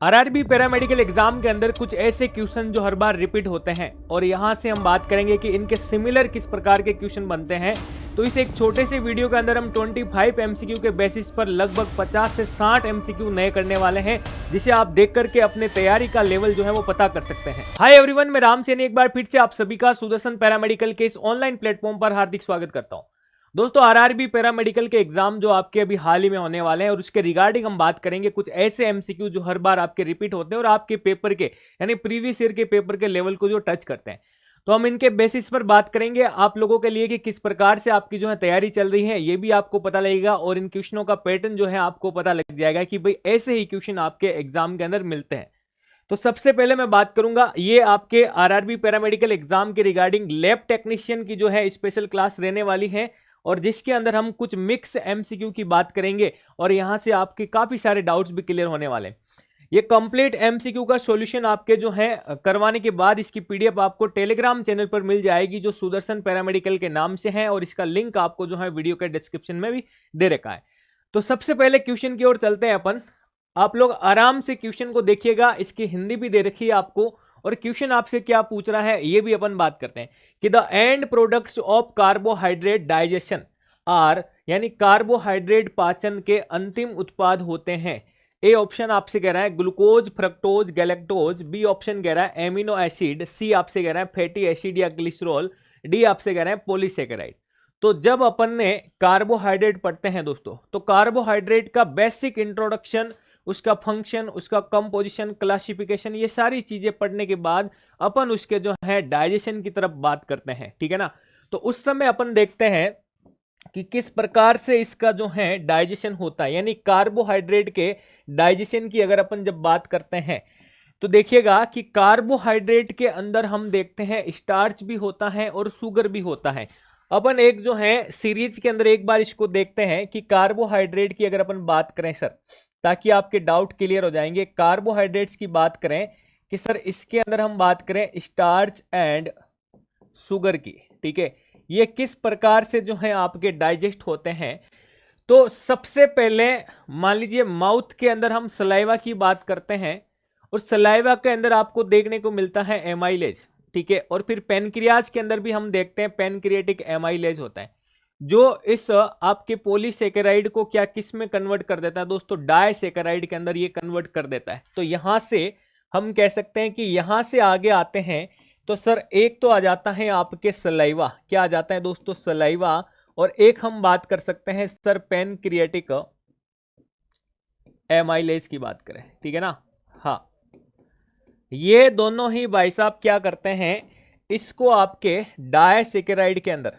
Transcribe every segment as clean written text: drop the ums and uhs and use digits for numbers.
RRB paramedical exam के अंदर कुछ ऐसे क्वेश्चन जो हर बार रिपीट होते हैं और यहाँ से हम बात करेंगे कि इनके सिमिलर किस प्रकार के क्वेश्चन बनते हैं। तो इस एक छोटे से वीडियो के अंदर हम 25 एमसीक्यू के बेसिस पर लगभग 50 से 60 एमसीक्यू नए करने वाले हैं, जिसे आप देख करके अपने तैयारी का लेवल जो है वो पता कर सकते हैं। हाय एवरीवन, मैं राम सैनी एक बार फिर से आप सभी का सुदर्शन पैरामेडिकल के इस ऑनलाइन प्लेटफॉर्म पर हार्दिक स्वागत करता हूँ। दोस्तों, आरआरबी पैरामेडिकल के एग्जाम जो आपके अभी हाल ही में होने वाले हैं और उसके रिगार्डिंग हम बात करेंगे कुछ ऐसे एमसीक्यू जो हर बार आपके रिपीट होते हैं और आपके पेपर के यानी प्रीवियस ईयर के पेपर के लेवल को जो टच करते हैं। तो हम इनके बेसिस पर बात करेंगे आप लोगों के लिए कि किस प्रकार से आपकी जो है तैयारी चल रही है, ये भी आपको पता लगेगा और इन क्वेश्चनों का पैटर्न जो है आपको पता लग जाएगा कि भाई ऐसे ही क्वेश्चन आपके एग्जाम के अंदर मिलते हैं। तो सबसे पहले मैं बात करूंगा ये आपके आरआरबी पैरामेडिकल एग्जाम के रिगार्डिंग लैब टेक्नीशियन की जो है स्पेशल क्लास रहने वाली है और जिसके अंदर हम कुछ मिक्स एमसीक्यू की बात करेंगे और यहां से आपके काफी सारे डाउट्स भी क्लियर होने वाले हैं। ये कंप्लीट एमसीक्यू का सॉल्यूशन आपके जो है करवाने के बाद इसकी पीडीएफ आपको टेलीग्राम चैनल पर मिल जाएगी जो सुदर्शन पैरामेडिकल के नाम से है और इसका लिंक आपको जो है वीडियो के डिस्क्रिप्शन में भी दे रखा है। तो सबसे पहले क्वेश्चन की ओर चलते हैं अपन। आप लोग आराम से क्वेश्चन को देखिएगा, इसकी हिंदी भी दे रखी है आपको और क्वेश्चन आपसे क्या पूछ रहा है ये भी अपन बात करते हैं कि the end products of carbohydrate digestion are, यानी कार्बोहाइड्रेट पाचन के अंतिम उत्पाद होते हैं। ए ऑप्शन आपसे कह रहा है glucose, fructose, galactose. B option कह रहा है एमिनो एसिड। सी आपसे कह रहा है फैटी एसिड या ग्लिसरॉल। डी आपसे कह रहा है पॉलीसेकेराइड। तो जब अपन ने कार्बोहाइड्रेट पढ़ते हैं दोस्तों, तो कार्बोहाइड्रेट का बेसिक इंट्रोडक्शन, उसका फंक्शन, उसका कंपोजिशन, क्लासिफिकेशन, ये सारी चीजें पढ़ने के बाद अपन उसके जो है डाइजेशन की तरफ बात करते हैं, ठीक है ना। तो उस समय अपन देखते हैं कि किस प्रकार से इसका जो है डाइजेशन होता है, यानी कार्बोहाइड्रेट के डाइजेशन की अगर अपन जब बात करते हैं तो देखिएगा कि कार्बोहाइड्रेट के अंदर हम देखते हैं स्टार्च भी होता है और शुगर भी होता है। अपन एक जो है सीरीज के अंदर एक बार इसको देखते हैं कि कार्बोहाइड्रेट की अगर अपन बात करें सर, ताकि आपके डाउट क्लियर हो जाएंगे। कार्बोहाइड्रेट्स की बात करें कि सर इसके अंदर हम बात करें स्टार्च एंड शुगर की, ठीक है, ये किस प्रकार से जो है आपके डाइजेस्ट होते हैं। तो सबसे पहले मान लीजिए माउथ के अंदर हम सलाइवा की बात करते हैं और सलाइवा के अंदर आपको देखने को मिलता है एमाइलेज, ठीक है, और फिर पेनक्रियाज के अंदर भी हम देखते हैं पेनक्रिएटिक एमाइलेज होता है जो इस आपके पॉलीसेकेराइड को क्या किस में कन्वर्ट कर देता है दोस्तों, डाइसेकेराइड के अंदर ये कन्वर्ट कर देता है। तो यहां से हम कह सकते हैं कि यहां से आगे आते हैं तो सर एक तो आ जाता है आपके सलाइवा, क्या आ जाता है दोस्तों, सलाइवा, और एक हम बात कर सकते हैं सर पेनक्रिएटिक एमाइलेज की बात करें, ठीक है ना। हाँ, ये दोनों ही भाई साहब क्या करते हैं, इसको आपके डाइसेकेराइड के अंदर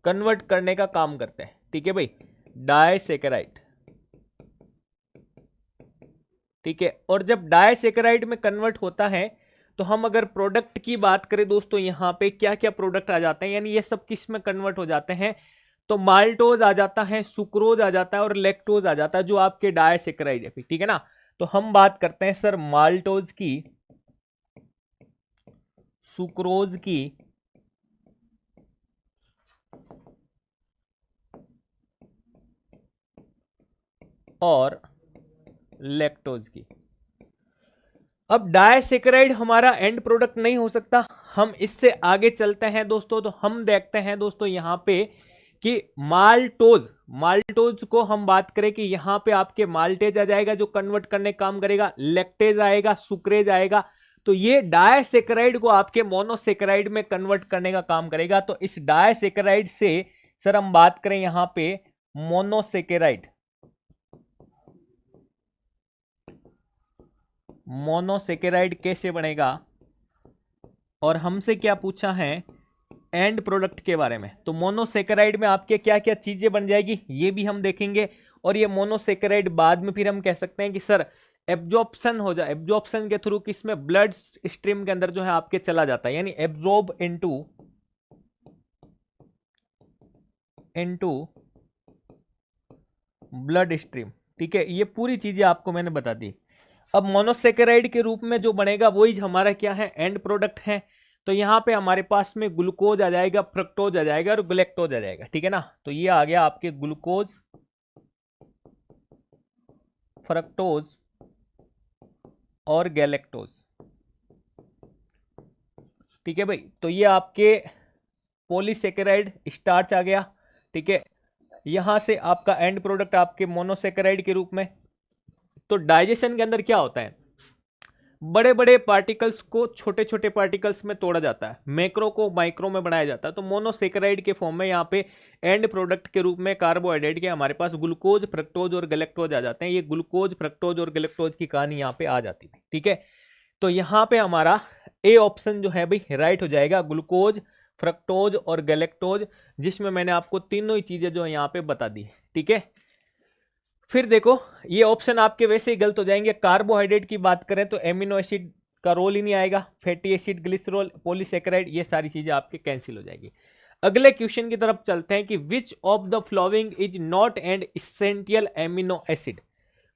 कन्वर्ट करने का काम करते हैं, ठीक है भाई, डाइसेकेराइड, ठीक है। और जब डाइसेकेराइड में कन्वर्ट होता है तो हम अगर प्रोडक्ट की बात करें दोस्तों, यहां पे क्या क्या प्रोडक्ट आ जाते हैं, यानी ये सब किस में कन्वर्ट हो जाते हैं, तो माल्टोज आ जाता है, सुक्रोज आ जाता है और लैक्टोज आ जाता है जो आपके डाइसेकेराइड है, ठीक है ना। तो हम बात करते हैं सर माल्टोज की, सुक्रोज की और लैक्टोज की। अब डाइसेकेराइड हमारा एंड प्रोडक्ट नहीं हो सकता, हम इससे आगे चलते हैं दोस्तों। तो हम देखते हैं दोस्तों यहां पे कि माल्टोज, माल्टोज को हम बात करें कि यहां पे आपके माल्टेज आ जाएगा जो कन्वर्ट करने का काम करेगा, लैक्टेज आएगा, सुक्रेज आएगा, तो ये डाइसेकेराइड को आपके मोनोसेकेराइड में कन्वर्ट करने का काम करेगा। तो इस डाइसेकेराइड से सर हम बात करें यहां पे मोनोसेकेराइड, मोनोसेकेराइड कैसे बनेगा, और हमसे क्या पूछा है एंड प्रोडक्ट के बारे में। तो मोनोसेकेराइड में आपके क्या क्या चीजें बन जाएगी ये भी हम देखेंगे और ये मोनोसेकेराइड बाद में फिर हम कह सकते हैं कि सर एब्जॉर्प्शन हो जाए, एब्जॉर्प्शन के थ्रू किसमें, ब्लड स्ट्रीम के अंदर जो है आपके चला जाता है, यानी एब्जॉर्ब इनटू ब्लड स्ट्रीम, ठीक है। ये पूरी चीजें आपको मैंने बता दी। अब मोनोसेकेराइड के रूप में जो बनेगा वही हमारा क्या है, एंड प्रोडक्ट है। तो यहाँ पे हमारे पास में ग्लूकोज आ जाएगा, फ्रक्टोज आ जाएगा और गैलेक्टोज आ जाएगा, ठीक है ना। तो ये आ गया आपके ग्लूकोज, फ्रक्टोज और गैलेक्टोज, ठीक है भाई। तो ये आपके पॉलीसेकेराइड स्टार्च आ गया, ठीक है। यहां से आपका एंड प्रोडक्ट आपके मोनोसेकेराइड के रूप में। तो डाइजेशन के अंदर क्या होता है, बड़े बड़े पार्टिकल्स को छोटे छोटे पार्टिकल्स में तोड़ा जाता है, मैक्रो को माइक्रो में बनाया जाता है। तो मोनोसेकेराइड के फॉर्म में यहाँ पे एंड प्रोडक्ट के रूप में कार्बोहाइड्रेट के हमारे पास ग्लूकोज, फ्रक्टोज और गैलेक्टोज आ जाते हैं। ये ग्लूकोज, फ्रक्टोज और गैलेक्टोज की कहानी यहाँ पे आ जाती है, ठीक है। तो यहाँ पे हमारा ए ऑप्शन जो है भाई राइट हो जाएगा, ग्लूकोज, फ्रक्टोज और गैलेक्टोज, जिसमें मैंने आपको तीनों ही चीजें जो यहाँ पे बता दी, ठीक है। फिर देखो ये ऑप्शन आपके वैसे ही गलत हो जाएंगे। कार्बोहाइड्रेट की बात करें तो एमिनो एसिड का रोल ही नहीं आएगा, फैटी एसिड, ग्लिसरॉल, पॉलीसेकेराइड, ये सारी चीजें आपके कैंसिल हो जाएगी। अगले क्वेश्चन की तरफ चलते हैं कि which of the following is not and essential amino acid.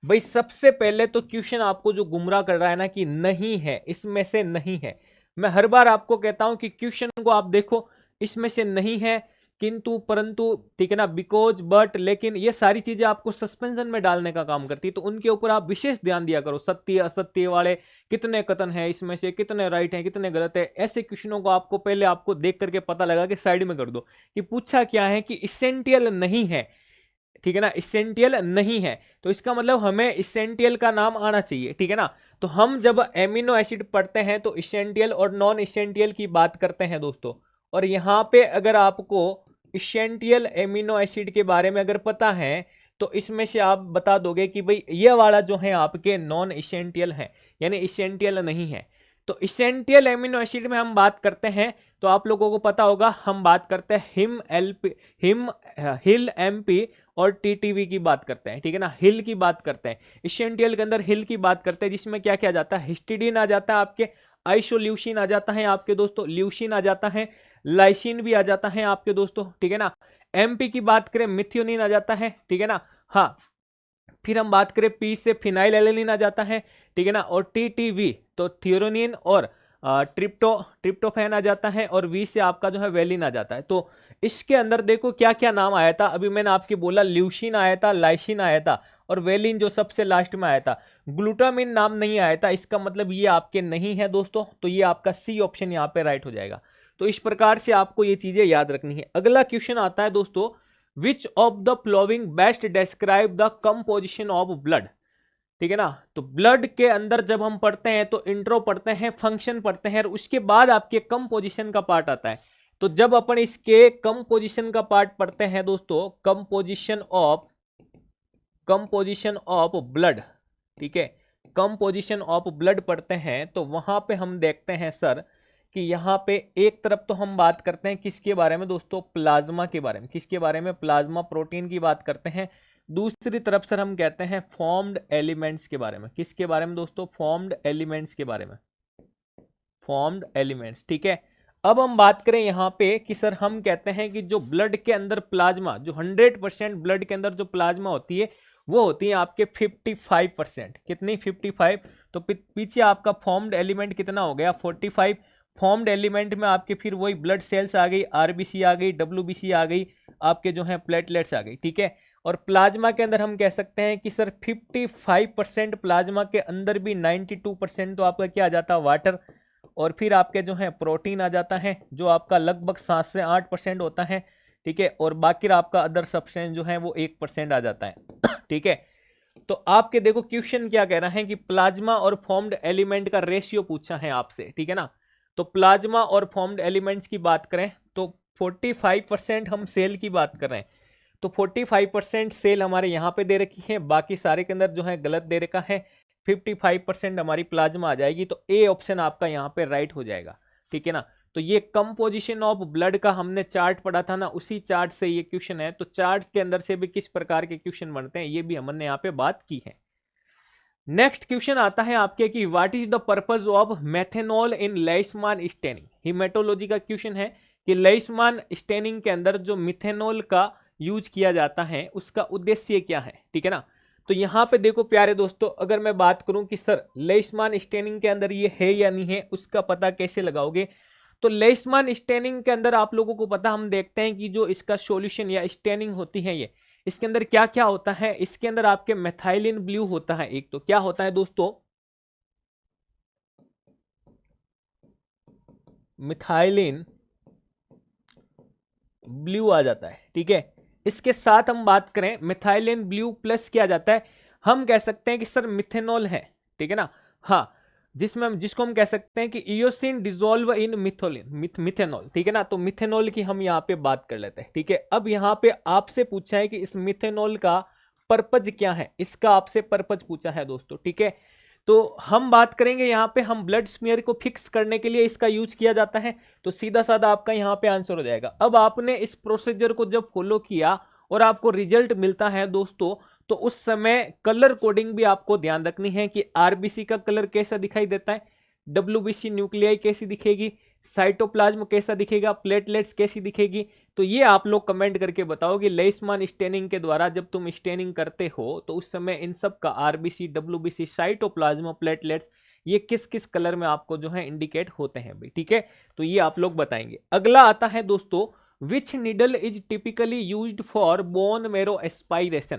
भाई सबसे पहले तो क्वेश्चन आपको जो गुमराह कर रहा है ना कि नहीं है, इसमें से नहीं है। मैं हर बार आपको कहता हूं कि क्वेश्चन को आप देखो, इसमें से नहीं है, किंतु, परंतु, ठीक है ना, बिकॉज, बट, लेकिन, ये सारी चीजें आपको सस्पेंशन में डालने का काम करती है। तो उनके ऊपर आप विशेष ध्यान दिया करो। सत्य असत्य वाले कितने कथन है, इसमें से कितने राइट है, कितने गलत है, ऐसे क्वेश्चनों को आपको पहले आपको देख करके पता लगा कि साइड में कर दो कि पूछा क्या है कि इसेंशियल नहीं है, ठीक है ना, इसेंशियल नहीं है। तो इसका मतलब हमें इसेंशियल का नाम आना चाहिए, ठीक है ना। तो हम जब एमिनो एसिड पढ़ते हैं तो इसेंशियल और नॉन इसेंशियल की बात करते हैं दोस्तों। और यहाँ पे अगर आपको इसेंशियल एमिनो एसिड के बारे में अगर पता है तो इसमें से आप बता दोगे कि भाई ये वाला जो है आपके नॉन इसेंशियल है, यानी इसेंशियल नहीं है। तो इसेंशियल एमिनो एसिड में हम बात करते हैं तो आप लोगों को पता होगा, हम बात करते हैं हिल एमपी और टीटीवी की बात करते हैं, ठीक है ना, हिल की बात करते हैं। इसेंशियल के अंदर हिल की बात करते हैं, जिसमें क्या क्या जाता है, हिस्टिडीन आ जाता है आपके, आइसोल्यूसिन आ जाता है आपके दोस्तों, ल्यूसिन आ जाता है, लाइसिन भी आ जाता है आपके दोस्तों, ठीक है ना। एमपी की बात करें मिथियोनिन आ जाता है, ठीक है ना। हाँ, फिर हम बात करें पी से फिनाइल एलेनिन आ जाता है, ठीक है ना। और टीटीवी तो थियोरोनिन और ट्रिप्टोफैन आ जाता है, और वी से आपका जो है वेलिन आ जाता है। तो इसके अंदर देखो क्या क्या नाम आया था, अभी मैंने आपकी बोला ल्यूसिन आया था, लाइसिन आया था, और वेलिन जो सबसे लास्ट में आया था। ग्लूटामिन नाम नहीं आया था, इसका मतलब ये आपके नहीं है दोस्तों। तो ये आपका सी ऑप्शन यहाँ पे राइट हो जाएगा। तो इस प्रकार से आपको ये चीजें याद रखनी है। अगला क्वेश्चन आता है दोस्तों, which of the flowing best describe the composition of blood, ठीक है ना। तो ब्लड के अंदर जब हम पढ़ते हैं तो इंट्रो पढ़ते हैं, फंक्शन पढ़ते हैं, और उसके बाद आपके कंपोजिशन का पार्ट आता है। तो जब अपन इसके कंपोजिशन का पार्ट पढ़ते हैं दोस्तों, कंपोजिशन ऑफ ब्लड, ठीक है, कंपोजिशन ऑफ ब्लड पढ़ते हैं, तो वहां पे हम देखते हैं सर कि यहाँ पे एक तरफ तो हम बात करते हैं किसके बारे में दोस्तों, प्लाज्मा के बारे में। किसके बारे में, प्लाज्मा प्रोटीन की बात करते हैं। दूसरी तरफ सर हम कहते हैं फॉर्म्ड एलिमेंट्स के बारे में। किसके बारे में दोस्तों, फॉर्म्ड एलिमेंट्स के बारे में, फॉर्म्ड एलिमेंट्स, ठीक है। अब हम बात करें यहाँ पे कि सर हम कहते हैं कि जो ब्लड के अंदर प्लाज्मा, जो 100% ब्लड के अंदर जो प्लाज्मा होती है वो होती है आपके 55%। कितनी, 55। तो पीछे आपका फॉर्म्ड एलिमेंट कितना हो गया, 45। फॉर्म्ड एलिमेंट में आपके फिर वही ब्लड सेल्स आ गई, आरबीसी आ गई, डब्ल्यूबीसी आ गई, आपके जो है प्लेटलेट्स आ गई, ठीक है। और प्लाज्मा के अंदर हम कह सकते हैं कि सर 55% प्लाज्मा के अंदर भी 92% तो आपका क्या आ जाता है, वाटर। और फिर आपके जो है प्रोटीन आ जाता है, जो आपका लगभग 7 से 8% होता है, ठीक है। और बाकी आपका अदर सब्सटेंस जो है वो 1% आ जाता है, ठीक है। तो आपके देखो क्वेश्चन क्या कह रहा है कि प्लाज्मा और फॉर्म्ड एलिमेंट का रेशियो पूछा है आपसे, ठीक है ना। तो प्लाज्मा और फॉर्म्ड एलिमेंट्स की बात करें तो 45% हम सेल की बात कर रहे हैं। तो 45% सेल हमारे यहाँ पे दे रखी है, बाकी सारे के अंदर जो है गलत दे रखा है। 55% हमारी प्लाज्मा आ जाएगी। तो ए ऑप्शन आपका यहाँ पे राइट हो जाएगा, ठीक है ना। तो ये कंपोजिशन ऑफ ब्लड का हमने चार्ट पढ़ा था ना, उसी चार्ट से ये क्वेश्चन है। तो चार्ट के अंदर से भी किस प्रकार के क्वेश्चन बनते हैं ये भी हमने यहाँ पे बात की है। नेक्स्ट क्वेश्चन आता है आपके कि what is the purpose of methanol in Leishman staining. Haematology का क्वेश्चन है कि लेइसमान स्टेनिंग के अंदर जो मिथेनॉल का यूज किया जाता है उसका उद्देश्य क्या है, ठीक है ना। तो यहाँ पे देखो प्यारे दोस्तों, अगर मैं बात करूं कि सर लेइसमान स्टेनिंग के अंदर ये है या नहीं है, उसका पता कैसे लगाओगे। तो लेइसमान स्टेनिंग के अंदर आप लोगों को पता, हम देखते हैं कि जो इसका सॉल्यूशन या स्टेनिंग होती है ये, इसके अंदर क्या क्या होता है। इसके अंदर आपके मेथाइलिन ब्लू होता है, एक तो क्या होता है दोस्तों, मिथाइलिन ब्लू आ जाता है, ठीक है। इसके साथ हम बात करें मिथाइलिन ब्लू प्लस क्या आ जाता है, हम कह सकते हैं कि सर मिथेनॉल है, ठीक है ना। हाँ, जिसको हम कह सकते हैं कि इयोसिन डिसॉल्व इन मिथोलिन, मिथेनॉल, ठीक है ना। तो मिथेनॉल की हम यहाँ पे बात कर लेते हैं, ठीक है। अब यहाँ पे आपसे पूछा है कि इस मिथेनॉल का पर्पज क्या है, इसका आपसे पर्पज पूछा है दोस्तों, ठीक है। तो हम बात करेंगे यहाँ पे, हम ब्लड स्मीयर को फिक्स करने के लिए इसका यूज किया जाता है। तो सीधा साधा आपका यहाँ पे आंसर हो जाएगा। अब आपने इस प्रोसीजर को जब फॉलो किया और आपको रिजल्ट मिलता है दोस्तों, तो उस समय कलर कोडिंग भी आपको ध्यान रखनी है कि आरबीसी का कलर कैसा दिखाई देता है, डब्ल्यूबीसी न्यूक्लियाई कैसी दिखेगी, साइटोप्लाज्म कैसा दिखेगा, प्लेटलेट्स कैसी दिखेगी। तो ये आप लोग कमेंट करके बताओ कि लेइसमान स्टेनिंग के द्वारा जब तुम स्टेनिंग करते हो तो उस समय इन सब का आरबीसी, डब्ल्यूबीसी, साइटोप्लाज्म, प्लेटलेट्स ये किस किस कलर में आपको जो है इंडिकेट होते हैं भाई, ठीक है। तो ये आप लोग बताएंगे। अगला आता है दोस्तों, which needle is typically used for bone marrow aspiration.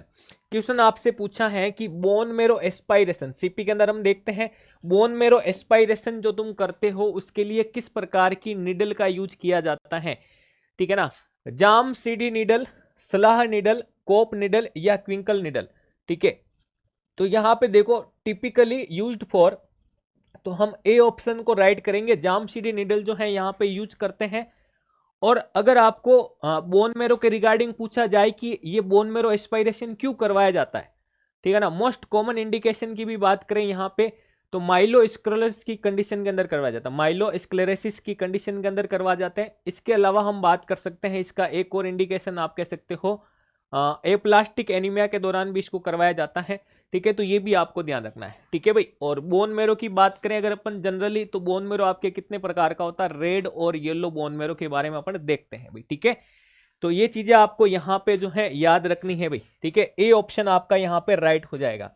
Question आपसे पूछा है कि बोन मेरो एस्पायरेशन, सीपी के अंदर हम देखते हैं बोन मेरो एस्पायरेशन जो तुम करते हो उसके लिए किस प्रकार की नीडल का यूज किया जाता है, ठीक है ना। जाम सीडी नीडल, सलाह नीडल, कोप नीडल या क्विंकल नीडल, ठीक है। तो यहां पे देखो टिपिकली यूज्ड फॉर, तो हम ए ऑप्शन को राइट करेंगे, जाम सीडी नीडल जो है यहां पे यूज करते हैं। और अगर आपको बोन मेरो के रिगार्डिंग पूछा जाए कि ये बोन मेरो एस्पायरेशन क्यों करवाया जाता है, ठीक है ना, मोस्ट कॉमन इंडिकेशन की भी बात करें यहां पे, तो माइलो स्क्लेरोसिस की कंडीशन के अंदर करवाया जाता है, माइलो स्क्लेरोसिस की कंडीशन के अंदर करवा जाते हैं। इसके अलावा हम बात कर सकते हैं, इसका एक और इंडिकेशन आप कह सकते हो एप्लास्टिक एनीमिया के दौरान भी इसको करवाया जाता है, ठीक है। तो ये भी आपको ध्यान रखना है, ठीक है भाई। और बोन मेरो की बात करें अगर अपन जनरली, तो बोन मेरो आपके कितने प्रकार का होता है, रेड और येलो बोन मेरो के बारे में अपन देखते हैं भाई, ठीक है। तो ये चीजें आपको यहाँ पे जो है याद रखनी है भाई, ठीक है। ए ऑप्शन आपका यहाँ पे राइट हो जाएगा।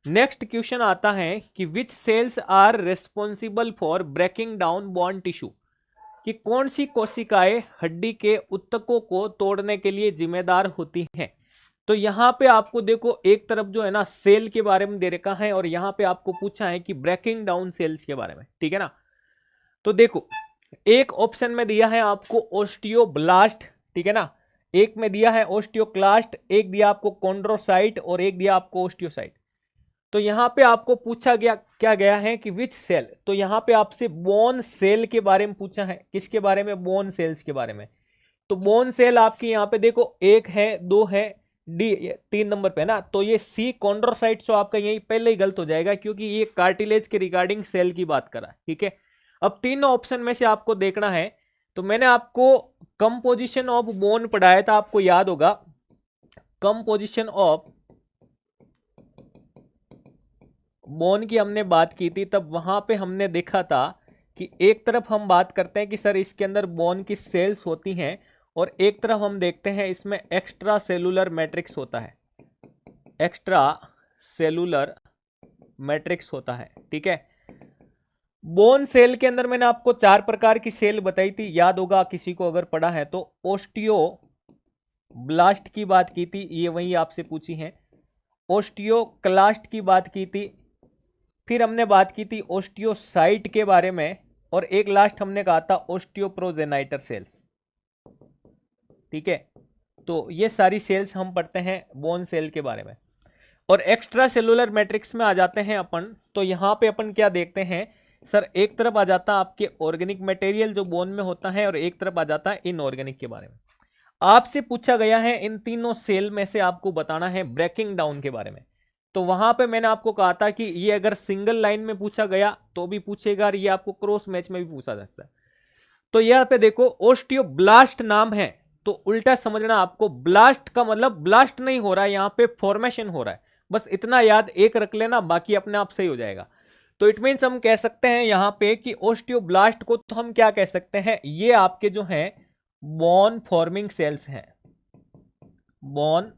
नेक्स्ट क्वेश्चन आता है कि which cells are responsible for breaking down bone tissue, कि कौन सी कोशिकाएं हड्डी के ऊतकों को तोड़ने के लिए जिम्मेदार होती हैं। तो यहां पे आपको देखो एक तरफ जो है ना सेल के बारे में दे रखा है और यहां पे आपको पूछा है कि ब्रेकिंग डाउन सेल्स के बारे में, ठीक है ना। तो देखो एक ऑप्शन में दिया है आपको ओस्टियोब्लास्ट, ठीक है ना, एक में दिया है ओस्टियोक्लास्ट, एक दिया आपको कॉन्ड्रोसाइट और एक दिया आपको ओस्टियोसाइट। तो यहां पे आपको पूछा गया क्या गया है कि विच सेल, तो यहां पे आपसे बोन सेल के बारे में पूछा है, किसके बारे में, बोन सेल्स के बारे में। तो बोन सेल आपकी यहां पे देखो एक है, दो है, डी 3 नंबर पे ना, तो ये सी कॉन्ड्रोसाइट तो आपका यही पहले ही गलत हो जाएगा क्योंकि ये कार्टिलेज के रिगार्डिंग सेल की बात करा, ठीक है। अब तीनों ऑप्शन में से आपको देखना है। तो मैंने आपको कंपोजिशन ऑफ बोन पढ़ाया था, आपको याद होगा, कंपोजिशन ऑफ बोन की हमने बात की थी, तब वहां पे हमने देखा था कि एक तरफ हम बात करते हैं कि सर इसके अंदर बोन की सेल्स होती हैं और एक तरफ हम देखते हैं इसमें एक्स्ट्रा सेलुलर मैट्रिक्स होता है, एक्स्ट्रा सेलुलर मैट्रिक्स होता है, ठीक है। बोन सेल के अंदर मैंने आपको 4 प्रकार की सेल बताई थी, याद होगा किसी को अगर पढ़ा है तो। ओस्टियोब्लास्ट की बात की थी, ये वही आपसे पूछी है। ओस्टियोक्लास्ट की बात की थी, फिर हमने बात की थी ओस्टियोसाइट के बारे में, और एक लास्ट हमने कहा था ओस्टियोप्रोजेनाइटर सेल्स, ठीक है। तो ये सारी सेल्स हम पढ़ते हैं बोन सेल के बारे में। और एक्स्ट्रा सेलुलर मैट्रिक्स में आ जाते हैं अपन, तो यहां पे अपन क्या देखते हैं सर, एक तरफ आ जाता है आपके ऑर्गेनिक मटेरियल जो बोन में होता है और एक तरफ आ जाता है इनऑर्गेनिक के बारे में। आपसे पूछा गया है इन तीनों सेल में से आपको बताना है ब्रेकिंग डाउन के बारे में। तो वहां पे मैंने आपको कहा था कि ये अगर सिंगल लाइन में पूछा गया तो भी पूछेगा, ये आपको क्रॉस मैच में भी पूछा सकता है। तो यहां पे देखो ओस्टियोब्लास्ट नाम है, तो उल्टा समझना आपको, ब्लास्ट का मतलब ब्लास्ट नहीं हो रहा है, यहां पे फॉर्मेशन हो रहा है, बस इतना याद एक रख लेना, बाकी अपने आप सही हो जाएगा। तो इट मीन्स हम कह सकते हैं यहां पे कि ओस्टियोब्लास्ट को तो हम क्या कह सकते हैं, ये आपके जो हैं बोन फॉर्मिंग सेल्स हैं, बोन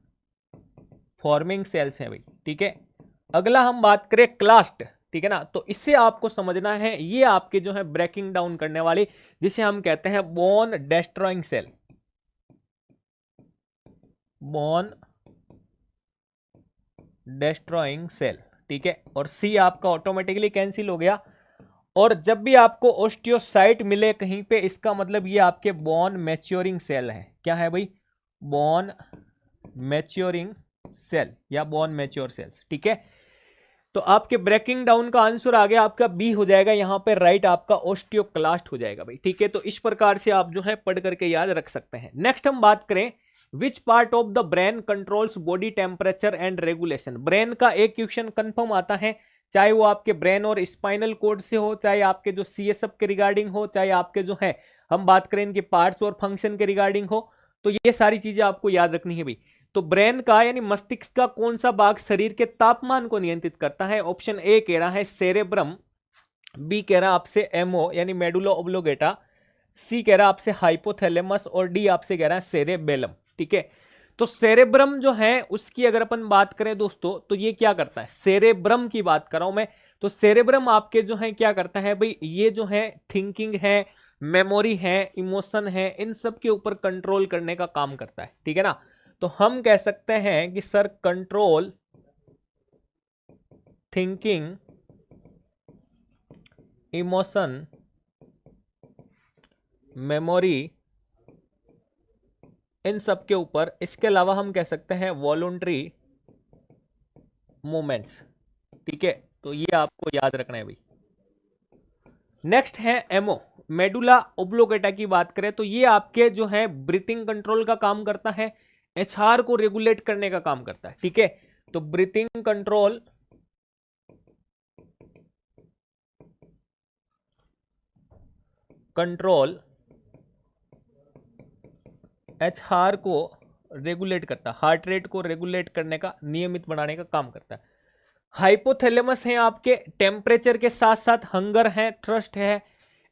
फॉर्मिंग सेल्स हैं भाई, ठीक है। अगला हम बात करें क्लास्ट, ठीक है ना। तो इससे आपको समझना है ये आपके जो है ब्रेकिंग डाउन करने वाले, जिसे हम कहते हैं बोन डेस्ट्रॉइंग सेल, बोन डेस्ट्रॉइंग सेल, ठीक है। और सी आपका ऑटोमेटिकली कैंसिल हो गया। और जब भी आपको ओस्टियोसाइट मिले कहीं पे, इसका मतलब ये आपके बोन मैच्योरिंग सेल है। क्या है भाई? बोन मैच्योरिंग सेल या बोन मैच्योर सेल्स, ठीक है। तो आपके ब्रेकिंग डाउन का आंसर आ गया आपका बी हो जाएगा यहां पे राइट, आपका ओस्टियोक्लास्ट हो जाएगा भाई, ठीक है। तो इस प्रकार से आप जो है पढ़ करके याद रख सकते हैं। नेक्स्ट हम बात करें, which part of the brain controls body temperature and regulation. Brain का एक क्वेश्चन कंफर्म आता है, चाहे वो आपके ब्रेन और स्पाइनल कोड से हो, चाहे आपके जो सीएसएफ के रिगार्डिंग हो, चाहे आपके जो है हम बात करें इनके पार्ट्स और फंक्शन के रिगार्डिंग हो, तो ये सारी चीजें आपको याद रखनी है भाई। तो ब्रेन का यानी मस्तिष्क का कौन सा भाग शरीर के तापमान को नियंत्रित करता है? ऑप्शन ए कह रहा है सेरेब्रम, बी कह रहा है आपसे एमओ यानी मेडुला ओब्लोगेटा, सी कह रहा है आपसे हाइपोथैलेमस, और डी आपसे कह रहा है सेरेबेलम, ठीक है। तो सेरेब्रम जो है उसकी अगर अपन बात करें दोस्तों, तो ये क्या करता है? सेरेब्रम की बात कर रहा हूं मैं। तो सेरेब्रम आपके जो है क्या करता है भाई? ये जो है थिंकिंग है, मेमोरी है, इमोशन है, इन सब के ऊपर कंट्रोल करने का काम करता है, ठीक है ना। तो हम कह सकते हैं कि sir control thinking, emotion, memory, इन सब के ऊपर। इसके अलावा हम कह सकते हैं वॉलंटरी मूवमेंट्स, ठीक है। तो ये आपको याद रखना है भाई। नेक्स्ट है एमओ, मेडुला ओब्लोगेटा की बात करें तो ये आपके जो है ब्रीथिंग कंट्रोल का काम करता है, एचआर को रेगुलेट करने का काम करता है, ठीक है। तो ब्रीथिंग कंट्रोल, कंट्रोल एचआर को रेगुलेट करता है, हार्ट रेट को रेगुलेट करने का, नियमित बनाने का काम करता है। हाइपोथैलेमस है आपके टेम्परेचर के साथ साथ हंगर है, थ्रस्ट है,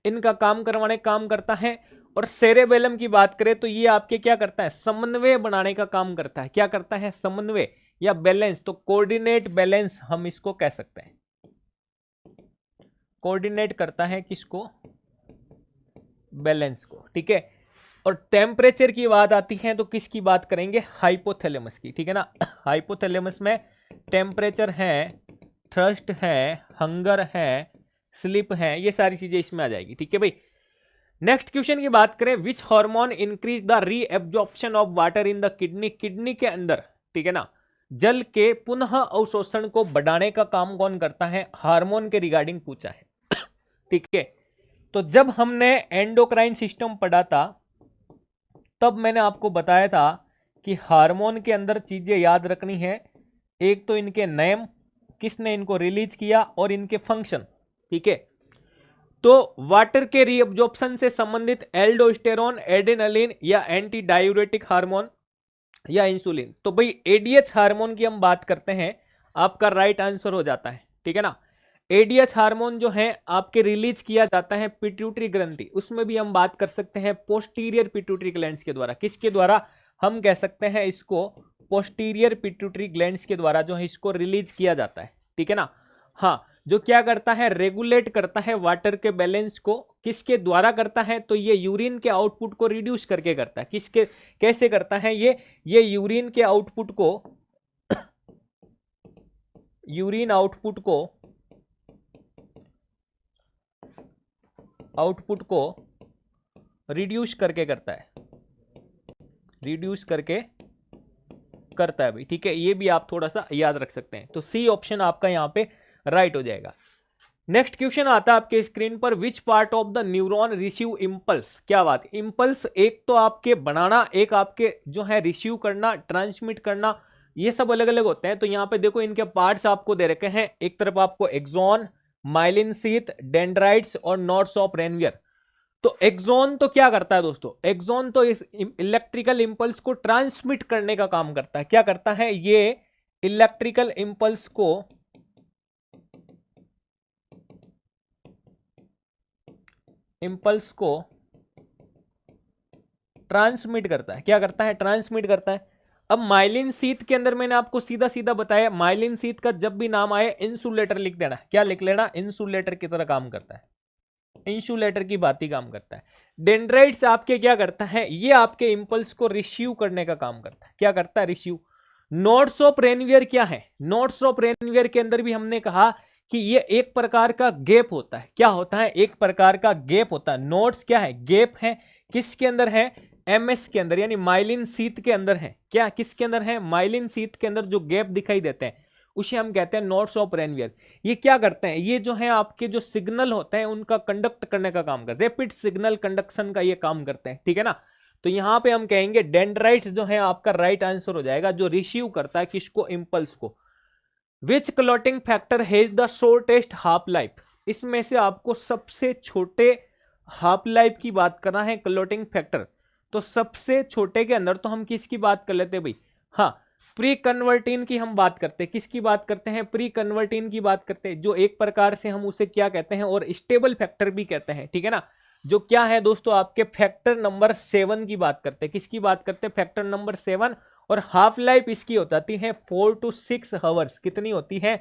इनका काम करवाने काम करता है। और सेरेबेलम की बात करें तो ये आपके क्या करता है? समन्वय बनाने का काम करता है। क्या करता है? समन्वय या बैलेंस। तो कोऑर्डिनेट बैलेंस हम इसको कह सकते हैं, कोऑर्डिनेट करता है किसको? बैलेंस को, ठीक है। और टेम्परेचर की बात आती है तो किसकी बात करेंगे? हाइपोथैलेमस की, ठीक है ना। हाइपोथैलेमस में टेम्परेचर है, थ्रस्ट है, हंगर है, स्लीप है, ये सारी चीजें इसमें आ जाएगी, ठीक है भाई। नेक्स्ट क्वेश्चन की बात करें, which hormone increase the reabsorption of water in the kidney. Kidney के अंदर, ठीक है ना, जल के पुनः अवशोषण को बढ़ाने का काम कौन करता है? हार्मोन के रिगार्डिंग पूछा है, ठीक है। तो जब हमने एंडोक्राइन सिस्टम पढ़ा था तब मैंने आपको बताया था कि हार्मोन के अंदर चीजें याद रखनी है, एक तो इनके नेम, किसने इनको रिलीज किया, और इनके फंक्शन, ठीक है। तो वाटर के रीअब्जॉर्प्शन से संबंधित एल्डोस्टेरोन, एड्रेनलिन या एंटी डायूरेटिक हार्मोन या इंसुलिन। तो भाई एडीएच हार्मोन की हम बात करते हैं, आपका राइट आंसर हो जाता है, ठीक है ना। एडीएच हार्मोन जो है आपके रिलीज किया जाता है पिट्यूटरी ग्रंथि, उसमें भी हम बात कर सकते हैं पोस्टीरियर पिट्यूटरी ग्लैंड्स के द्वारा। किसके द्वारा? हम कह सकते हैं इसको पोस्टीरियर पिट्यूटरी ग्लैंड्स के द्वारा जो है इसको रिलीज किया जाता है, ठीक है ना। हाँ, जो क्या करता है? रेगुलेट करता है वाटर के बैलेंस को। किसके द्वारा करता है? तो ये यूरिन के आउटपुट को रिड्यूस करके करता है। किसके, कैसे करता है ये यूरिन के आउटपुट को, यूरिन आउटपुट को रिड्यूस करके करता है, रिड्यूस करके करता है भाई, ठीक है। ये भी आप थोड़ा सा याद रख सकते हैं। तो सी ऑप्शन आपका यहां पे राइट हो जाएगा। नेक्स्ट क्वेश्चन आता है आपके स्क्रीन पर, which part of the neuron receive impulse. क्या बात, इंपल्स एक तो आपके बनाना, एक आपके जो है रिसीव करना, ट्रांसमिट करना, ये सब अलग अलग होते हैं। तो यहाँ पे देखो इनके पार्ट्स आपको दे रखे हैं, एक तरफ आपको एक्सॉन, माइलिन शीथ, डेंड्राइट्स और नोड्स ऑफ रेनवियर। तो एक्सॉन तो क्या करता है दोस्तों? एक्सॉन तो इस इलेक्ट्रिकल इंपल्स को ट्रांसमिट करने का काम करता है। क्या करता है? ये इलेक्ट्रिकल इंपल्स को ट्रांसमिट करता है। क्या करता है? ट्रांसमिट करता है। अब माइलिन शीथ के अंदर मैंने आपको सीधा सीधा बताया, माइलिन शीथ का जब भी नाम आए इंसुलेटर लिख देना। क्या लिख लेना? इंसुलेटर की तरह काम करता है, इंसुलेटर की बात ही काम करता है। डेंड्राइट्स आपके क्या करता है? ये आपके इंपल्स को रिसीव करने का काम करता है। क्या करता है? रिसीव। नोड्स ऑफ रेनवियर क्या है? नोड्स ऑफ रेनवियर के अंदर भी हमने कहा कि ये एक प्रकार का गैप होता है। क्या होता है? एक प्रकार का गैप होता है। नोड्स क्या है? गैप है। किसके अंदर है? एमएस के अंदर, यानी माइलिन शीथ के अंदर है। क्या किसके अंदर है? माइलिन शीथ के अंदर जो गैप दिखाई देते हैं उसे हम कहते हैं नोड्स ऑफ रेनवियर। ये क्या करते हैं? ये जो है आपके जो सिग्नल होते हैं उनका कंडक्ट करने का काम करते हैं, रैपिड सिग्नल कंडक्शन का ये काम करते हैं, ठीक है ना। तो यहां पे हम कहेंगे डेंड्राइट्स जो है आपका राइट आंसर हो जाएगा, जो रिसीव करता है किसको? इंपल्स को। Which clotting factor has the shortest half life? इसमें से आपको सबसे छोटे हाफ लाइफ की बात करना है, क्लॉटिंग फैक्टर। तो सबसे छोटे के अंदर तो हम किसकी बात कर लेते हैं भाई? हाँ, प्री कन्वर्टीन की हम बात करते हैं। किसकी बात करते हैं? प्री कन्वर्टीन की बात करते हैं, जो एक प्रकार से हम उसे क्या कहते हैं? और स्टेबल फैक्टर भी कहते हैं, ठीक है ना। जो क्या है दोस्तों? आपके फैक्टर नंबर 7 की बात करते हैं। किसकी बात करते हैं? Factor number 7। और हाफ लाइफ इसकी होती है 4 to 6 आवर्स। कितनी होती है?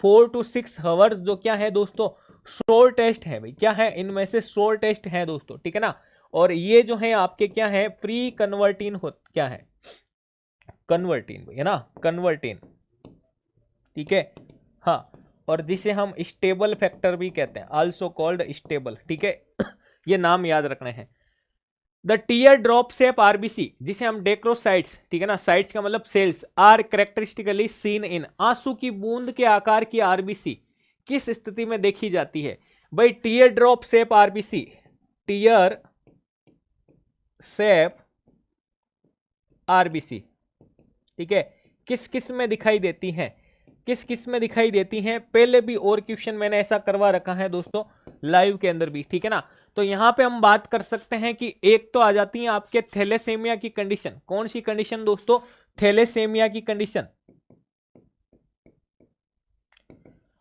4 to 6 आवर्स, जो क्या है दोस्तों? शॉर्टेस्ट है भाई। क्या है? इनमें से शॉर्टेस्ट है दोस्तों, ठीक है ना। और ये जो है आपके क्या है? प्री कन्वर्टीन हो, क्या है? कन्वर्टीन है ना, कन्वर्टीन, ठीक है। हाँ, और जिसे हम स्टेबल फैक्टर भी कहते हैं, आल्सो कॉल्ड स्टेबल, ठीक है। ये नाम याद रखने हैं। The tear drop shape RBC, जिसे हम डेक्रोसाइट्स, ठीक है ना, साइट्स का मतलब cells, are characteristically seen in, आंसू की बूंद के आकार की आरबीसी किस स्थिति में देखी जाती है? भाई tear drop shape RBC, tear shape RBC, ठीक है, किस किस में दिखाई देती हैं? किस किस में दिखाई देती हैं? पहले भी और क्वेश्चन मैंने ऐसा करवा रखा है दोस्तों लाइव के अंदर भी, ठीक है ना। तो यहां पे हम बात कर सकते हैं कि एक तो आ जाती है आपके थैलेसेमिया की कंडीशन। कौन सी कंडीशन दोस्तों? थैलेसेमिया की कंडीशन।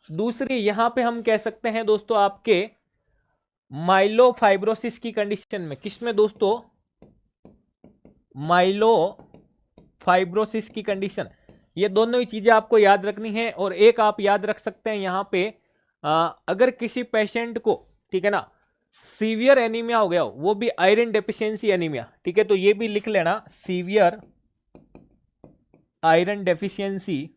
दूसरी यहां पे हम कह सकते हैं दोस्तों आपके माइलोफाइब्रोसिस की कंडीशन में। किसमें दोस्तों? माइलोफाइब्रोसिस की कंडीशन। ये दोनों ही चीजें आपको याद रखनी है। और एक आप याद रख सकते हैं यहां पे, अगर किसी पेशेंट को, ठीक है ना, सीवियर एनीमिया हो गया हो, वो भी आयरन डेफिशिएंसी एनीमिया, ठीक है, तो ये भी लिख लेना, सीवियर आयरन डेफिशिएंसी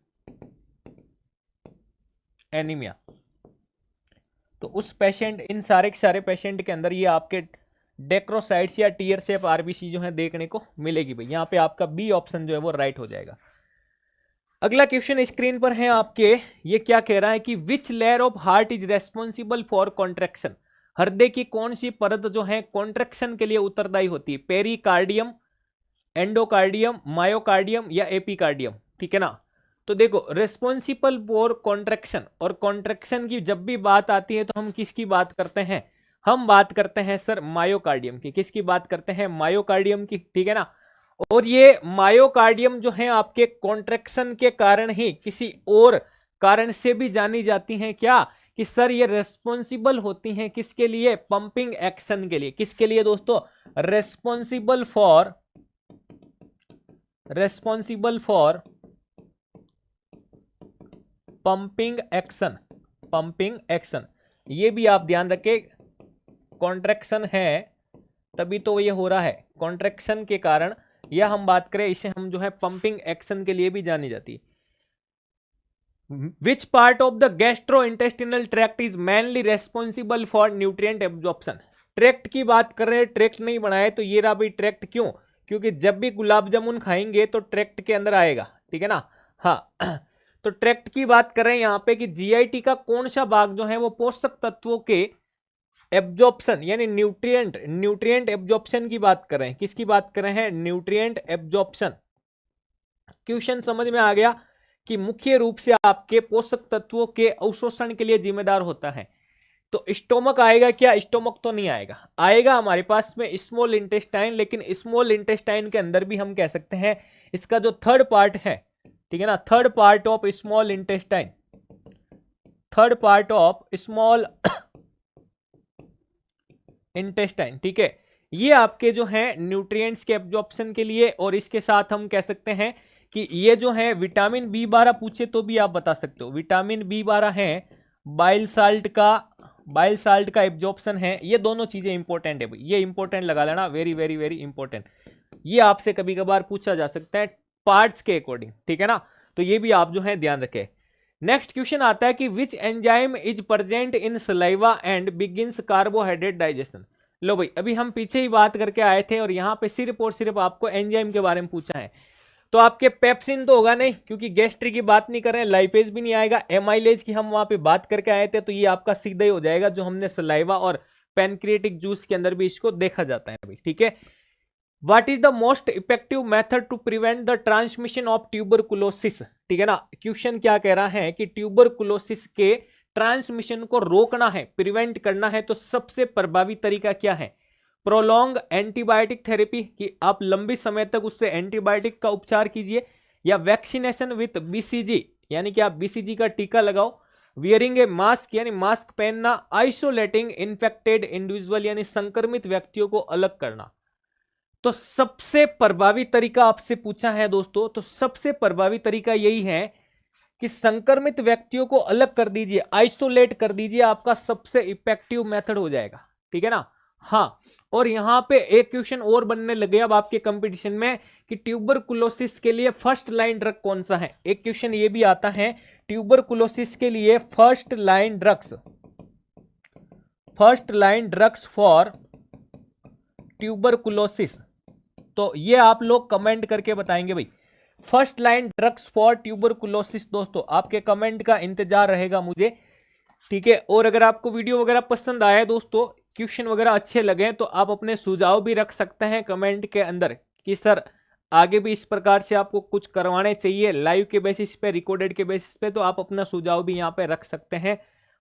एनीमिया। तो उस पेशेंट, इन सारे के सारे पेशेंट के अंदर ये आपके डेक्रोसाइट्स या टीयर शेप आरबीसी जो है देखने को मिलेगी भाई। यहां पे आपका बी ऑप्शन जो है वो राइट हो जाएगा। अगला क्वेश्चन स्क्रीन पर है आपके, ये क्या कह रहा है कि which layer of heart is responsible for contraction? हृदय की कौन सी परत जो है कॉन्ट्रैक्शन के लिए उत्तरदायी होती है? पेरिकार्डियम, एंडोकार्डियम, मायोकार्डियम या एपिकार्डियम, ठीक है ना। तो देखो, रेस्पॉन्सिबल फॉर कॉन्ट्रैक्शन, और कॉन्ट्रैक्शन की जब भी बात आती है तो हम किसकी बात करते हैं? हम बात करते हैं सर मायोकार्डियम की। किसकी बात करते हैं? मायोकार्डियम की, ठीक है ना। और ये मायोकार्डियम जो है आपके कॉन्ट्रैक्शन के कारण ही किसी और कारण से भी जानी जाती हैं। क्या? कि सर ये रेस्पॉन्सिबल होती हैं किसके लिए? पंपिंग एक्शन के लिए। किसके लिए दोस्तों? Responsible for pumping action, pumping action. ये भी आप ध्यान रखें, कॉन्ट्रैक्शन है तभी तो ये हो रहा है, कॉन्ट्रैक्शन के कारण, या हम बात करें इसे हम जो है पंपिंग एक्शन के लिए भी जानी जाती है। Which part of the gastro intestinal tract is mainly responsible for nutrient absorption? Tract की बात कर रहे हैं, ट्रैक्ट नहीं बनाए तो ये रहा भाई ट्रैक्ट। क्यों? क्योंकि जब भी गुलाब जामुन खाएंगे तो ट्रैक्ट के अंदर आएगा, ठीक है ना। हाँ, तो ट्रैक्ट की बात कर रहे हैं यहां पे कि जीआईटी का कौन सा भाग जो है वो पोषक तत्वों के एब्जॉर्प्शन यानी न्यूट्रिएंट एब्जॉर्प्शन की बात कर रहे हैं। किसकी बात कर रहे हैं? Nutrient absorption. क्वेश्चन समझ में आ गया कि मुख्य रूप से आपके पोषक तत्वों के अवशोषण के लिए जिम्मेदार होता है। तो स्टोमक आएगा क्या? स्टोमक तो नहीं आएगा, आएगा हमारे पास में स्मॉल इंटेस्टाइन, लेकिन स्मॉल इंटेस्टाइन के अंदर भी हम कह सकते हैं इसका जो थर्ड पार्ट है, ठीक है ना, third part of small intestine, third part of small intestine, ठीक है, ये आपके जो है न्यूट्रिएंट्स के एब्जॉर्प्शन के लिए, और इसके साथ हम कह सकते हैं कि ये जो है विटामिन B12 पूछे तो भी आप बता सकते हो। विटामिन B12 है, बाइल साल्ट का एब्जॉर्प्शन है, ये दोनों चीजें इंपॉर्टेंट है भाई, ये इंपॉर्टेंट लगा लेना, वेरी वेरी वेरी इंपॉर्टेंट। ये आपसे कभी कभार पूछा जा सकता है पार्ट्स के अकॉर्डिंग, ठीक है ना, तो ये भी आप जो है ध्यान रखें। नेक्स्ट क्वेश्चन आता है कि which enzyme is present in saliva and begins carbohydrate digestion. लो भाई, अभी हम पीछे ही बात करके आए थे और यहां पे सिर्फ और सिर्फ आपको एंजाइम के बारे में पूछा है। तो आपके पेप्सिन तो होगा नहीं, क्योंकि गैस्ट्रिक की बात नहीं कर रहे हैं, लाइपेज भी नहीं आएगा। एमाइलेज की हम वहां पे बात करके आए थे, तो ये आपका सीधा ही हो जाएगा, जो हमने सलाइवा और पैनक्रिएटिक जूस के अंदर भी इसको देखा जाता है भाई, ठीक है। What is the most effective method to prevent the transmission of tuberculosis? ठीक है ना, क्वेश्चन क्या कह रहा है कि ट्यूबरकुलोसिस के ट्रांसमिशन को रोकना है, प्रिवेंट करना है, तो सबसे प्रभावी तरीका क्या है? प्रोलॉन्ग एंटीबायोटिक थेरेपी, कि आप लंबी समय तक उससे एंटीबायोटिक का उपचार कीजिए, या वैक्सीनेशन विथ BCG, यानी कि आप BCG का टीका लगाओ, वियरिंग ए मास्क, यानी मास्क पहनना, आइसोलेटिंग इन्फेक्टेड इंडिविजुअल, यानी संक्रमित व्यक्तियों को अलग करना। तो सबसे प्रभावी तरीका आपसे पूछा है दोस्तों, तो सबसे प्रभावी तरीका यही है कि संक्रमित व्यक्तियों को अलग कर दीजिए, आइसोलेट कर दीजिए, आपका सबसे इफेक्टिव मेथड हो जाएगा, ठीक है ना। हाँ, और यहां पे एक क्वेश्चन और बनने लगे अब आपके कंपटीशन में कि ट्यूबरकुलोसिस के लिए फर्स्ट लाइन ड्रग कौन सा है। एक क्वेश्चन ये भी आता है, ट्यूबरकुलोसिस के लिए first line drugs for tuberculosis, तो ये आप लोग कमेंट करके बताएंगे भाई। First line drugs for tuberculosis, दोस्तों आपके कमेंट का इंतजार रहेगा मुझे, ठीक है। और अगर आपको वीडियो वगैरह पसंद आया दोस्तों, क्वेश्चन वगैरह अच्छे लगे, तो आप अपने सुझाव भी रख सकते हैं कमेंट के अंदर कि सर आगे भी इस प्रकार से आपको कुछ करवाने चाहिए लाइव के बेसिस पे, रिकॉर्डेड के बेसिस पे, तो आप अपना सुझाव भी यहाँ पे रख सकते हैं।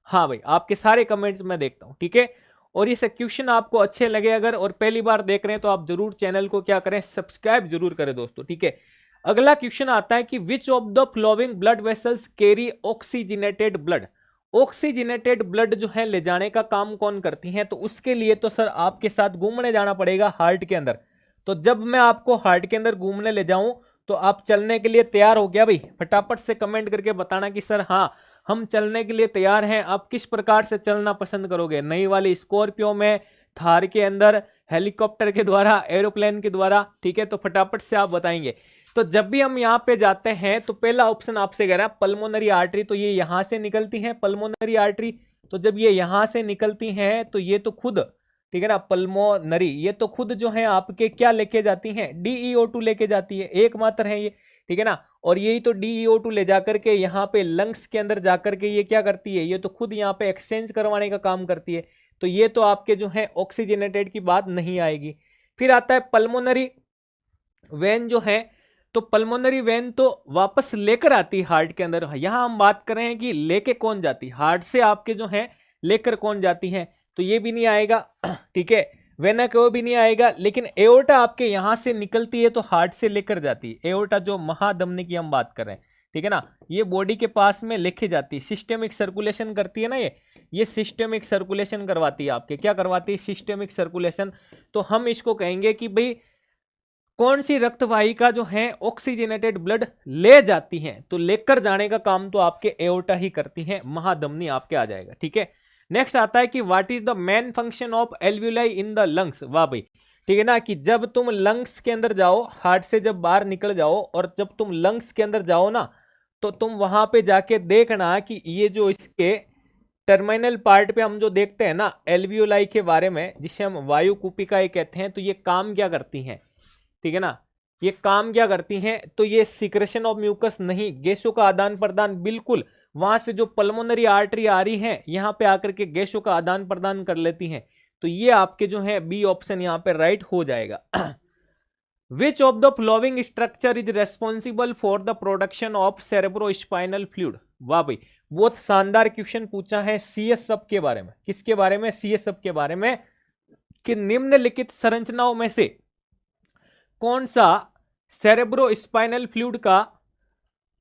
हाँ भाई, आपके सारे कमेंट्स मैं देखता हूँ, ठीक है। और ये क्वेश्चन आपको अच्छे लगे अगर, और पहली बार देख रहे हैं, तो आप जरूर चैनल को क्या करें, सब्सक्राइब जरूर करें दोस्तों, ठीक है। अगला क्वेश्चन आता है कि which of the flowing blood vessels carry oxygenated blood. Oxygenated blood जो है ले जाने का काम कौन करती हैं, तो उसके लिए तो सर आपके साथ घूमने जाना पड़ेगा हार्ट के अंदर। तो जब मैं आपको हार्ट के अंदर घूमने ले जाऊं, तो आप चलने के लिए तैयार हो गया भाई? फटाफट से कमेंट करके बताना कि सर हाँ हम चलने के लिए तैयार हैं। आप किस प्रकार से चलना पसंद करोगे, नई वाली स्कॉर्पियो में, थार के अंदर, हेलीकॉप्टर के द्वारा, एरोप्लेन के द्वारा, ठीक है। तो फटाफट से आप बताएंगे। तो जब भी हम यहाँ पे जाते हैं, तो पहला ऑप्शन आपसे कह रहा है पल्मोनरी आर्टरी, तो ये यहां से निकलती है पल्मोनरी आर्टरी। तो जब ये यहां से निकलती हैं, तो ये तो खुद, ठीक है ना, पल्मोनरी, ये तो खुद जो है आपके क्या लेके जाती हैं, DeO2 लेके जाती है, एकमात्र है ये, ठीक है ना। और यही तो DeO2 ले जाकर के यहाँ पे लंग्स के अंदर जाकर के ये क्या करती है, ये तो खुद यहाँ पे एक्सचेंज करवाने का काम करती है। तो ये तो आपके जो है ऑक्सीजनेटेड की बात नहीं आएगी। फिर आता है पल्मोनरी वेन जो है, तो पल्मोनरी वेन तो वापस लेकर आती है हार्ट के अंदर। यहां हम बात कर रहे हैं कि लेके कौन जाती, हार्ट से आपके जो है लेकर कौन जाती है, तो ये भी नहीं आएगा, ठीक है। वेना को भी नहीं आएगा। लेकिन एओर्टा आपके यहां से निकलती है तो हार्ट से लेकर जाती है। एओर्टा जो महाधमनी की हम बात कर रहे हैं, ठीक है ना, ये बॉडी के पास में लेके जाती है, सिस्टेमिक सर्कुलेशन करती है ना, ये सिस्टेमिक सर्कुलेशन करवाती है आपके, क्या करवाती है, सिस्टेमिक सर्कुलेशन। तो हम इसको कहेंगे कि भाई कौन सी रक्तवाहिका जो है ऑक्सीजनेटेड ब्लड ले जाती है, तो लेकर जाने का काम तो आपके एओर्टा ही करती है, महाधमनी आपके आ जाएगा, ठीक है। नेक्स्ट आता है कि what is the main function of alveoli in the lungs. वाह भाई, ठीक है ना, कि जब तुम लंग्स के अंदर जाओ, हार्ट से जब बाहर निकल जाओ, और जब तुम लंग्स के अंदर जाओ ना, तो तुम वहां पे जाके देखना कि ये जो इसके टर्मिनल पार्ट पे हम जो देखते हैं ना एल्वियोलाई के बारे में, जिसे हम वायु कूपिकाएं कहते हैं, तो ये काम क्या करती हैं, ठीक है ना, ये काम क्या करती हैं, तो ये सिक्रेशन ऑफ म्यूकस नहीं, गैसों का आदान प्रदान, बिल्कुल वहां से जो पल्मोनरी आर्टरी आ रही है यहां पे आकर के गैसों का आदान प्रदान कर लेती हैं। तो ये आपके जो है बी ऑप्शन यहां पे राइट हो जाएगा। Which of the flowing structure is responsible for the production of cerebrospinal fluid. वाह भाई, बहुत शानदार क्वेश्चन पूछा है CS सब के बारे में। किसके बारे में, CS सब के बारे में, कि निम्नलिखित संरचनाओं में से कौन सा सेरेब्रोस्पाइनल फ्लूइड का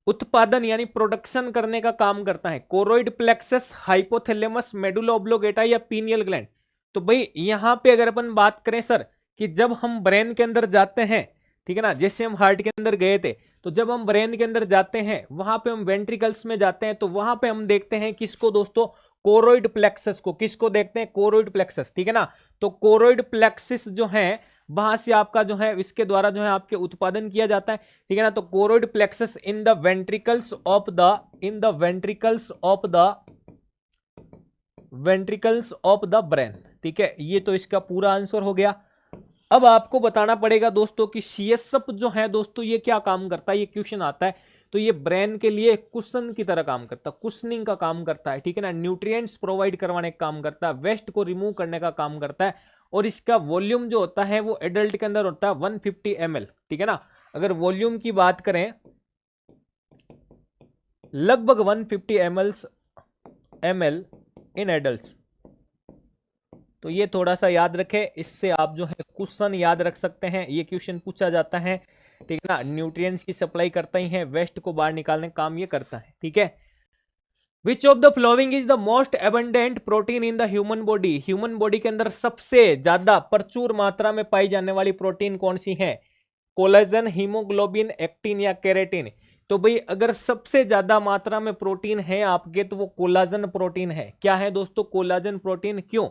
उत्पादन यानी प्रोडक्शन करने का काम करता है, choroid plexus, hypothalamus, medulla oblongata या पीनियल ग्लैंड। तो भाई यहां पे अगर अपन बात करें सर कि जब हम ब्रेन के अंदर जाते हैं, ठीक है ना, जैसे हम हार्ट के अंदर गए थे, तो जब हम ब्रेन के अंदर जाते हैं वहां पे हम वेंट्रिकल्स में जाते हैं, तो वहां पे हम देखते हैं किसको दोस्तों, कोरोइड प्लेक्सस को। किसको देखते हैं, कोरोइड प्लेक्सस, ठीक है ना। तो कोरोइड प्लेक्सस जो है वहां से आपका जो है इसके द्वारा जो है आपके उत्पादन किया जाता है, ठीक है ना। तो choroid plexus in the ventricles of the brain, ठीक है। ये तो इसका पूरा आंसर हो गया। अब आपको बताना पड़ेगा दोस्तों कि सीएसएफ जो है दोस्तों ये क्या काम करता है, ये क्वेश्चन आता है तो ये ब्रेन के लिए कुशन की तरह काम करता है, कुशनिंग का काम करता है, ठीक है ना। न्यूट्रिएंट्स प्रोवाइड करवाने का काम करता है, वेस्ट को रिमूव करने का काम करता है, और इसका वॉल्यूम जो होता है वो एडल्ट के अंदर होता है 150 ml, ठीक है ना। अगर वॉल्यूम की बात करें लगभग 150 ml इन एडल्ट्स। तो ये थोड़ा सा याद रखें, इससे आप जो है क्वेश्चन याद रख सकते हैं, ये क्वेश्चन पूछा जाता है, ठीक है ना। न्यूट्रिएंट्स की सप्लाई करता ही है, वेस्ट को बाहर निकालने का काम ये करता है, ठीक है। Which of the following is the most abundant protein in the human body. Human body के अंदर सबसे ज्यादा प्रचुर मात्रा में पाई जाने वाली प्रोटीन कौन सी है, कोलेजन, हीमोग्लोबिन, एक्टिन या केराटिन। तो भाई अगर सबसे ज्यादा मात्रा में प्रोटीन है आपके तो वो कोलाजन प्रोटीन है। क्या है दोस्तों, कोलाजन प्रोटीन। क्यों,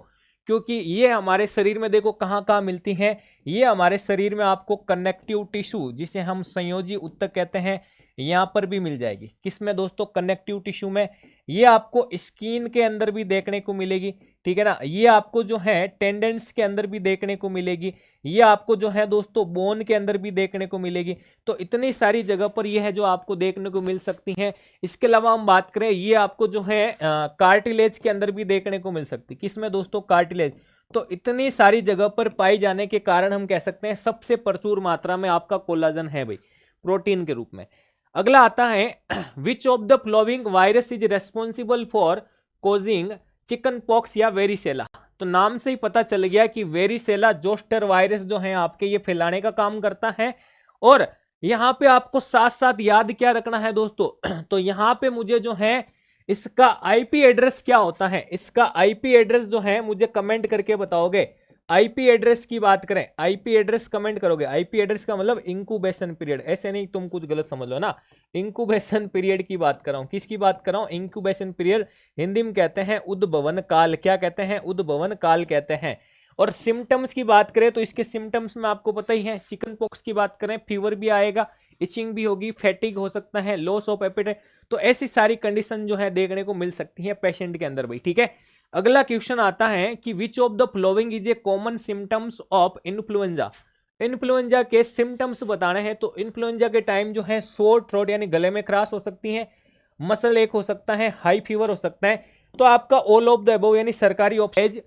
क्योंकि ये हमारे शरीर में देखो कहां कहां मिलती हैं, ये हमारे शरीर में आपको कनेक्टिव टिश्यू जिसे हम संयोजी ऊतक कहते हैं यहां पर भी मिल जाएगी। किसमें दोस्तों, कनेक्टिव टिश्यू में। ये आपको स्किन के अंदर भी देखने को मिलेगी, ठीक है ना। ये आपको जो है टेंडेंस के अंदर भी देखने को मिलेगी, ये आपको जो है दोस्तों बोन के अंदर भी देखने को मिलेगी। तो इतनी सारी जगह पर ये है जो आपको देखने को मिल सकती हैं। इसके अलावा हम बात करें ये आपको जो है कार्टिलेज के अंदर भी देखने को मिल सकती है। किसमें दोस्तों, कार्टिलेज। तो इतनी सारी जगह पर पाई जाने के कारण हम कह सकते हैं सबसे प्रचुर मात्रा में आपका कोलाजन है भाई प्रोटीन के रूप में। अगला आता है which of the flowing virus is responsible for causing chicken pox या वेरिसेला। तो नाम से ही पता चल गया कि वेरिसेला जोस्टर वायरस जो है आपके ये फैलाने का काम करता है। और यहां पे आपको साथ साथ याद क्या रखना है दोस्तों तो यहां पे मुझे जो है इसका आईपी एड्रेस क्या होता है, इसका आईपी एड्रेस जो है मुझे कमेंट करके बताओगे। आईपी एड्रेस की बात करें, आईपी एड्रेस कमेंट करोगे। आईपी एड्रेस का मतलब इंक्यूबेशन पीरियड, ऐसे नहीं तुम कुछ गलत समझ लो ना। इंक्यूबेशन पीरियड की बात कर रहा हूं। किसकी बात कर रहा हूं, इंक्यूबेशन पीरियड। हिंदी में कहते हैं उद्भवन काल। क्या कहते हैं, उद्भवन काल कहते हैं। और सिम्टम्स की बात करें तो इसके सिम्टम्स में आपको पता ही है, चिकन पॉक्स की बात करें फीवर भी आएगा, इचिंग भी होगी, फैटिग हो सकता है, लॉस ऑफ एपेटाइट। तो ऐसी सारी कंडीशन जो है देखने को मिल सकती है पेशेंट के अंदर भाई, ठीक है। अगला क्वेश्चन आता है कि which of the following is a common symptoms of influenza. Influenza के सिम्टम्स बताने हैं तो इन्फ्लुएंजा के टाइम जो है सोर थ्रोट यानी गले में खराश हो सकती है, मसल एक हो सकता है, हाई फीवर हो सकता है। तो आपका ऑल ऑफ द अबव यानी सरकारी option.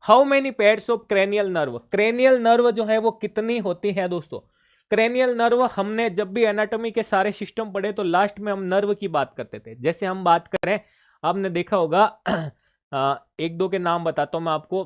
How many pairs of cranial nerve. Cranial nerve जो है वो कितनी होती है दोस्तों। क्रेनियल नर्व हमने जब भी एनाटॉमी के सारे सिस्टम पढ़े तो लास्ट में हम नर्व की बात करते थे। जैसे हम बात करें, आपने देखा होगा एक दो के नाम बताता हूं मैं आपको।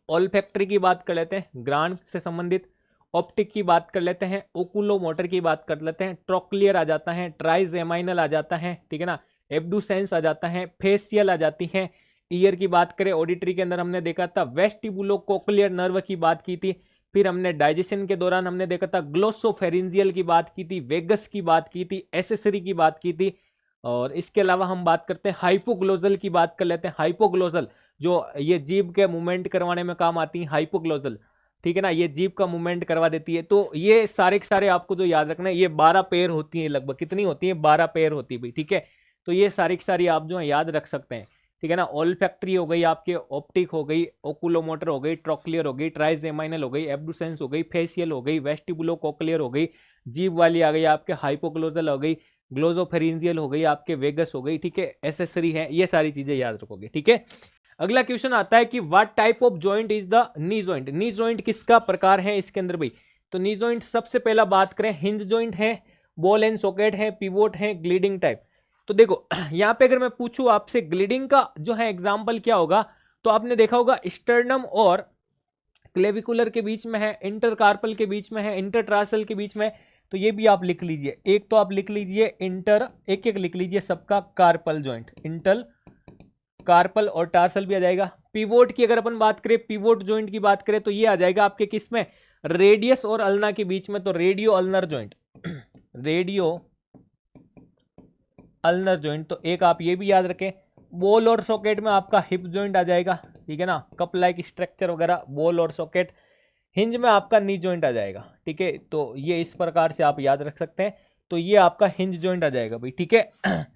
ऑल्फैक्टरी की बात कर लेते हैं, ग्रांड से संबंधित। ऑप्टिक की बात कर लेते हैं, ओकुलोमोटर की बात कर लेते हैं, ट्रोक्लियर आ जाता है, ट्राइजेमाइनल आ जाता है, ठीक है ना, एब्डुसेंस आ जाता है, फेसियल आ जाती है। ईयर की बात करें, ऑडिटरी के अंदर हमने देखा था वेस्टिबुलो कोक्लियर नर्व की बात की थी। फिर हमने डाइजेशन के दौरान हमने देखा था ग्लोसोफेरिंजियल की बात की थी, वेगस की बात की थी, एसेसरी की बात की थी। और इसके अलावा हम बात करते हैं हाइपोग्लोजल की बात कर लेते हैं। हाइपोग्लोजल जो ये जीभ के मूवमेंट करवाने में काम आती है, हाइपोग्लोजल, ठीक है ना, ये जीभ का मूवमेंट करवा देती है। तो ये सारे के सारे आपको जो याद रखना है, ये 12 पेयर होती है लगभग। कितनी होती है, 12 पेयर होती है भाई, ठीक है। तो ये सारी की सारी आप जो है याद रख सकते हैं, ठीक है ना। ऑल्फैक्टरी हो गई आपके, ऑप्टिक हो गई, ओकुलोमोटर हो गई, ट्रोक्लियर हो गई, ट्राइजेमाइनल हो गई, एब्डुसेंस हो गई, फेसियल हो गई, वेस्टिबुलो कोक्लियर हो गई, जीभ वाली आ गई आपके, हाइपोग्लोजल हो गई, ग्लोसोफेरिंजियल हो गई आपके, वेगस हो गई, ठीक है, एसेसरी है। ये सारी चीजें याद रखोगे, ठीक है। अगला क्वेश्चन आता है कि what type of joint is the knee joint. Knee joint किसका प्रकार है इसके अंदर भाई। तो नी जॉइंट सबसे पहला बात करें, हिंज जॉइंट है, बॉल एंड सॉकेट है, पिवोट है, ग्लीडिंग टाइप। तो देखो यहाँ पे अगर मैं पूछूं आपसे ग्लीडिंग का जो है एग्जाम्पल क्या होगा, तो आपने देखा होगा स्टर्नम और क्लेविकुलर के बीच में है, इंटरकार्पल के बीच में है, इंटरट्रासल के बीच में। तो ये भी आप लिख लीजिए। एक तो आप लिख लीजिए इंटर, एक एक लिख लीजिए सबका, कार्पल जॉइंट, इंटर कार्पल और टार्सल भी आ जाएगा। पिवोट की अगर अपन बात करें, पिवोट जॉइंट की बात करें तो ये आ जाएगा आपके किस में, रेडियस और अल्ना के बीच में, तो radio ulnar joint, radio ulnar joint. तो एक आप ये भी याद रखें, बॉल और सॉकेट में आपका हिप जॉइंट आ जाएगा, ठीक है ना, कप लाइक स्ट्रक्चर वगैरह, बॉल और सॉकेट। हिंज में आपका नी जॉइंट आ जाएगा, ठीक है। तो ये इस प्रकार से आप याद रख सकते हैं। तो ये आपका हिंज जॉइंट आ जाएगा भाई, ठीक है।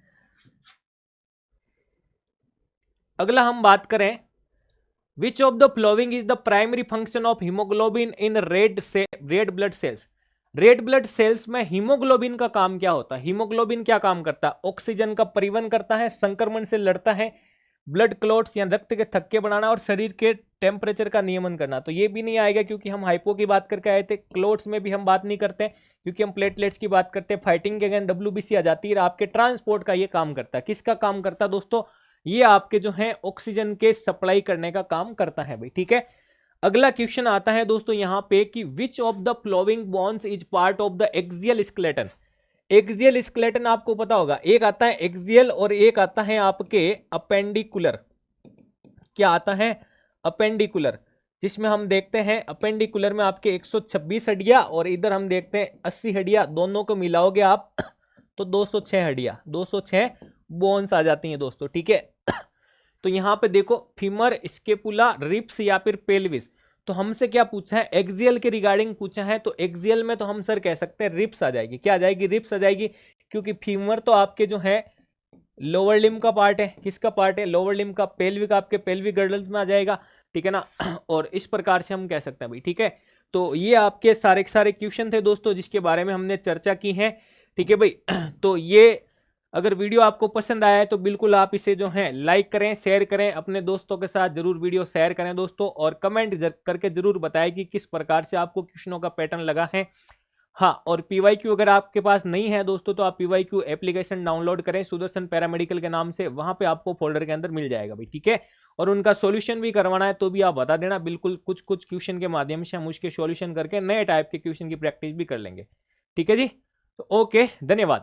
अगला हम बात करें, which of the following is the primary function of haemoglobin in red blood cells. Red blood cells में हीमोग्लोबिन का काम क्या होता है? हीमोग्लोबिन क्या काम करता है? ऑक्सीजन का परिवहन करता है, संक्रमण से लड़ता है, ब्लड क्लॉट्स या रक्त के थक्के बनाना और शरीर के टेम्परेचर का नियमन करना। तो ये भी नहीं आएगा क्योंकि हम हाइपो की बात करके आए थे। क्लॉट्स में भी हम बात नहीं करते क्योंकि हम प्लेटलेट्स की बात करते हैं। फाइटिंग के अगेंस्ट WBC आ जाती है। आपके ट्रांसपोर्ट का ये काम करता है। किसका काम करता है दोस्तों? ये आपके जो है ऑक्सीजन के सप्लाई करने का काम करता है भाई, ठीक है। अगला क्वेश्चन आता है दोस्तों यहां पे कि which of the flowing bones is part of the axial skeleton. Axial skeleton आपको पता होगा, एक आता है एक्सियल और एक आता है आपके अपेंडिकुलर। क्या आता है? अपेंडिकुलर, जिसमें हम देखते हैं अपेंडिकुलर में आपके 126 हड्डियां और इधर हम देखते हैं 80 हड्डियां। दोनों को मिलाओगे आप तो 206 हड्डियां, 206 बोन्स आ जाती हैं दोस्तों, ठीक है। तो यहां पे देखो, फीमर, स्केपुला, रिप्स या फिर पेल्विस। तो हमसे क्या पूछा है? एक्सियल के रिगार्डिंग पूछा है। तो एक्सियल में तो हम सर कह सकते हैं रिप्स आ जाएगी। क्या आ जाएगी? रिप्स आ जाएगी, क्योंकि फीमर तो आपके जो है लोअर लिम्ब का पार्ट है। किसका पार्ट है? लोअर लिम्ब का। पेल्विक आपके पेल्विक गर्डल में आ जाएगा, ठीक है ना। और इस प्रकार से हम कह सकते हैं भाई, ठीक है। तो ये आपके सारे क्वेश्चन थे दोस्तों जिसके बारे में हमने चर्चा की है, ठीक है भाई। तो ये अगर वीडियो आपको पसंद आया है तो बिल्कुल आप इसे जो है लाइक करें, शेयर करें, अपने दोस्तों के साथ जरूर वीडियो शेयर करें दोस्तों, और कमेंट करके जरूर बताएं कि किस प्रकार से आपको क्वेश्चनों का पैटर्न लगा है। हाँ, और PYQ अगर आपके पास नहीं है दोस्तों तो आप PYQ एप्लीकेशन डाउनलोड करें सुदर्शन पैरामेडिकल के नाम से, वहां पे आपको फोल्डर के अंदर मिल जाएगा भाई, ठीक है। और उनका सॉल्यूशन भी करवाना है तो भी आप बता देना, बिल्कुल कुछ क्वेश्चन के माध्यम से हम उसके सॉल्यूशन करके नए टाइप के क्वेश्चन की प्रैक्टिस भी कर लेंगे, ठीक है जी। तो ओके, धन्यवाद।